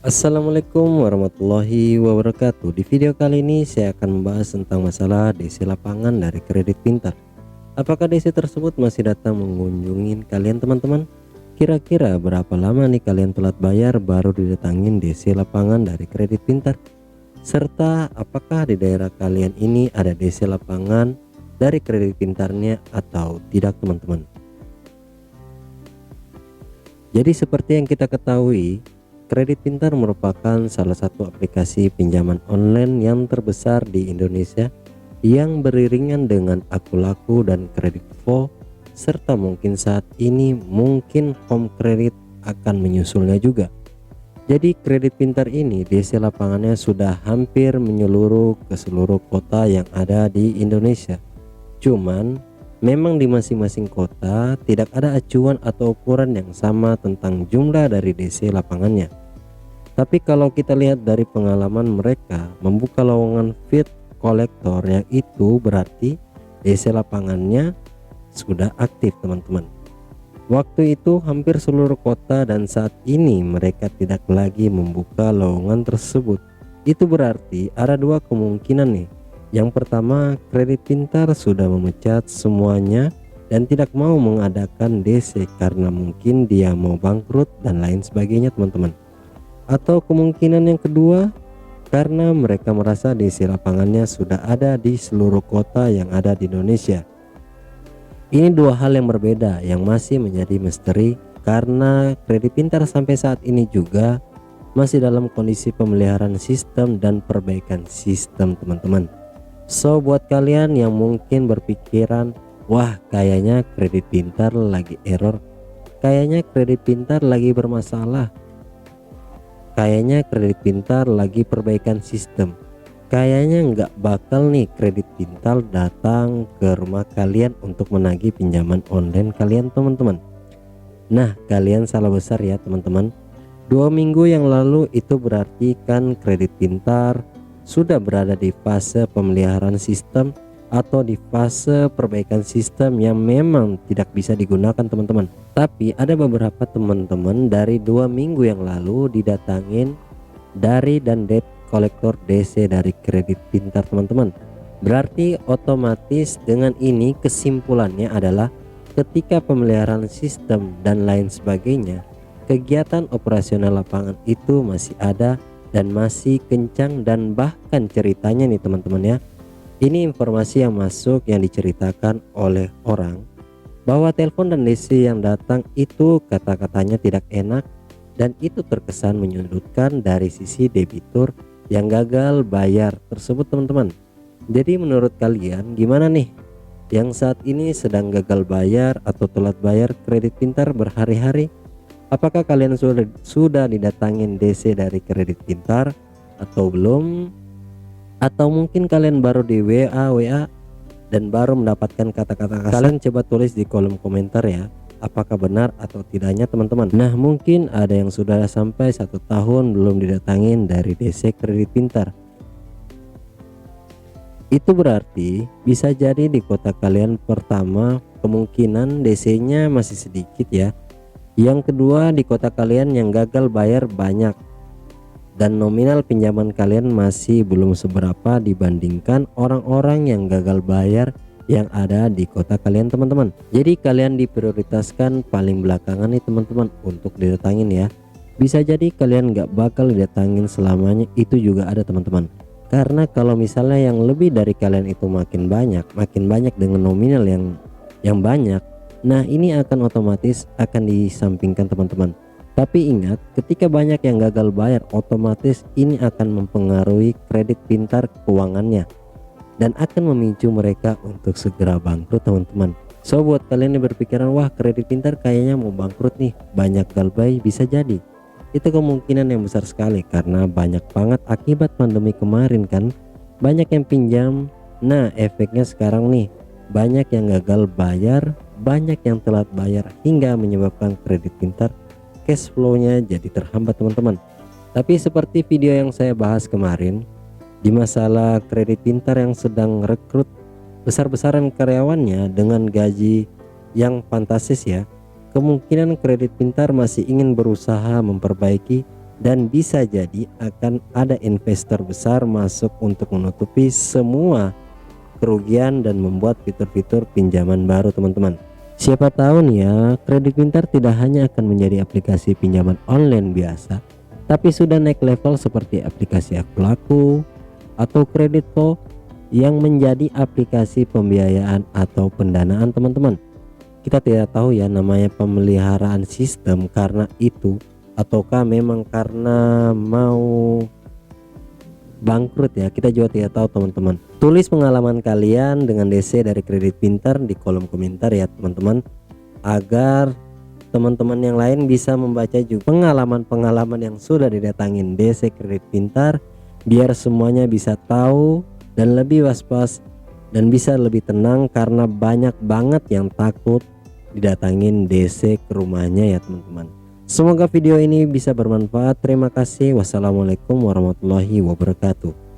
Assalamualaikum warahmatullahi wabarakatuh. Di video kali ini saya akan membahas tentang masalah DC lapangan dari kredit pintar. Apakah DC tersebut masih datang mengunjungi kalian teman-teman? Kira-kira berapa lama nih kalian telat bayar baru didatangin DC lapangan dari kredit pintar? Serta apakah di daerah kalian ini ada DC lapangan dari kredit pintarnya atau tidak teman-teman? Jadi seperti yang kita ketahui, kredit pintar merupakan salah satu aplikasi pinjaman online yang terbesar di Indonesia yang beriringan dengan Akulaku dan Kreditvo, serta mungkin saat ini mungkin Home Credit akan menyusulnya juga. Jadi kredit pintar ini DC lapangannya sudah hampir menyeluruh ke seluruh kota yang ada di Indonesia. Cuman memang di masing-masing kota tidak ada acuan atau ukuran yang sama tentang jumlah dari DC lapangannya. Tapi kalau kita lihat dari pengalaman mereka membuka lowongan fit kolektor, yang itu berarti DC lapangannya sudah aktif teman-teman. Waktu itu hampir seluruh kota, dan saat ini mereka tidak lagi membuka lowongan tersebut. Itu berarti ada dua kemungkinan nih. Yang pertama, kredit pintar sudah memecat semuanya dan tidak mau mengadakan DC karena mungkin dia mau bangkrut dan lain sebagainya teman-teman. Atau kemungkinan yang kedua, karena mereka merasa DC lapangannya sudah ada di seluruh kota yang ada di Indonesia. Ini dua hal yang berbeda yang masih menjadi misteri, karena kredit pintar sampai saat ini juga masih dalam kondisi pemeliharaan sistem dan perbaikan sistem teman-teman. So buat kalian yang mungkin berpikiran, wah kayaknya kredit pintar lagi error, kayaknya kredit pintar lagi bermasalah, kayaknya kredit pintar lagi perbaikan sistem, kayaknya nggak bakal nih kredit pintar datang ke rumah kalian untuk menagih pinjaman online kalian teman-teman. Nah kalian salah besar ya teman-teman. 2 minggu yang lalu itu berarti kan kredit pintar sudah berada di fase pemeliharaan sistem atau di fase perbaikan sistem yang memang tidak bisa digunakan teman-teman. Tapi ada beberapa teman-teman dari 2 minggu yang lalu didatangin dari dan debt kolektor DC dari kredit pintar teman-teman. Berarti otomatis dengan ini kesimpulannya adalah ketika pemeliharaan sistem dan lain sebagainya, kegiatan operasional lapangan itu masih ada dan masih kencang. Dan bahkan ceritanya nih teman-teman ya, ini informasi yang masuk yang diceritakan oleh orang bahwa telepon dan DC yang datang itu kata-katanya tidak enak, dan itu terkesan menyudutkan dari sisi debitur yang gagal bayar tersebut teman-teman. Jadi menurut kalian gimana nih yang saat ini sedang gagal bayar atau telat bayar kredit pintar berhari-hari? Apakah kalian sudah didatangin DC dari kredit pintar atau belum? Atau mungkin kalian baru di WA dan baru mendapatkan kata-kata kasar? Kalian coba tulis di kolom komentar ya, apakah benar atau tidaknya teman-teman. Nah mungkin ada yang sudah sampai 1 tahun belum didatangin dari DC kredit pintar. Itu berarti bisa jadi di kota kalian pertama kemungkinan DC-nya masih sedikit ya. Yang kedua, di kota kalian yang gagal bayar banyak dan nominal pinjaman kalian masih belum seberapa dibandingkan orang-orang yang gagal bayar yang ada di kota kalian teman-teman. Jadi kalian diprioritaskan paling belakangan nih teman-teman untuk didatangin ya. Bisa jadi kalian nggak bakal didatangin selamanya, itu juga ada teman-teman. Karena kalau misalnya yang lebih dari kalian itu makin banyak dengan nominal yang banyak, nah ini akan otomatis akan disampingkan teman-teman. Tapi ingat, ketika banyak yang gagal bayar, otomatis ini akan mempengaruhi kredit pintar keuangannya dan akan memicu mereka untuk segera bangkrut teman-teman. So buat kalian yang berpikiran, wah kredit pintar kayaknya mau bangkrut nih, banyak galbay, bisa jadi itu kemungkinan yang besar sekali karena banyak banget akibat pandemi kemarin kan, banyak yang pinjam. Nah efeknya sekarang nih banyak yang gagal bayar, banyak yang telat bayar, hingga menyebabkan kredit pintar cash flow-nya jadi terhambat teman-teman. Tapi seperti video yang saya bahas kemarin di masalah kredit pintar yang sedang rekrut besar-besaran karyawannya dengan gaji yang fantastis ya, kemungkinan kredit pintar masih ingin berusaha memperbaiki dan bisa jadi akan ada investor besar masuk untuk menutupi semua kerugian dan membuat fitur-fitur pinjaman baru teman-teman. Siapa tahu nih ya, Kredit Pintar tidak hanya akan menjadi aplikasi pinjaman online biasa, tapi sudah naik level seperti aplikasi Akulaku atau Kreditvo yang menjadi aplikasi pembiayaan atau pendanaan teman-teman. Kita tidak tahu ya namanya pemeliharaan sistem karena itu, ataukah memang karena mau bangkrut ya, kita juga tidak tahu teman-teman. Tulis pengalaman kalian dengan DC dari Kredit Pintar di kolom komentar ya teman-teman, agar teman-teman yang lain bisa membaca juga pengalaman-pengalaman yang sudah didatangin DC Kredit Pintar, biar semuanya bisa tahu dan lebih was-was dan bisa lebih tenang, karena banyak banget yang takut didatangin DC ke rumahnya ya teman-teman. Semoga video ini bisa bermanfaat. Terima kasih. Wassalamualaikum warahmatullahi wabarakatuh.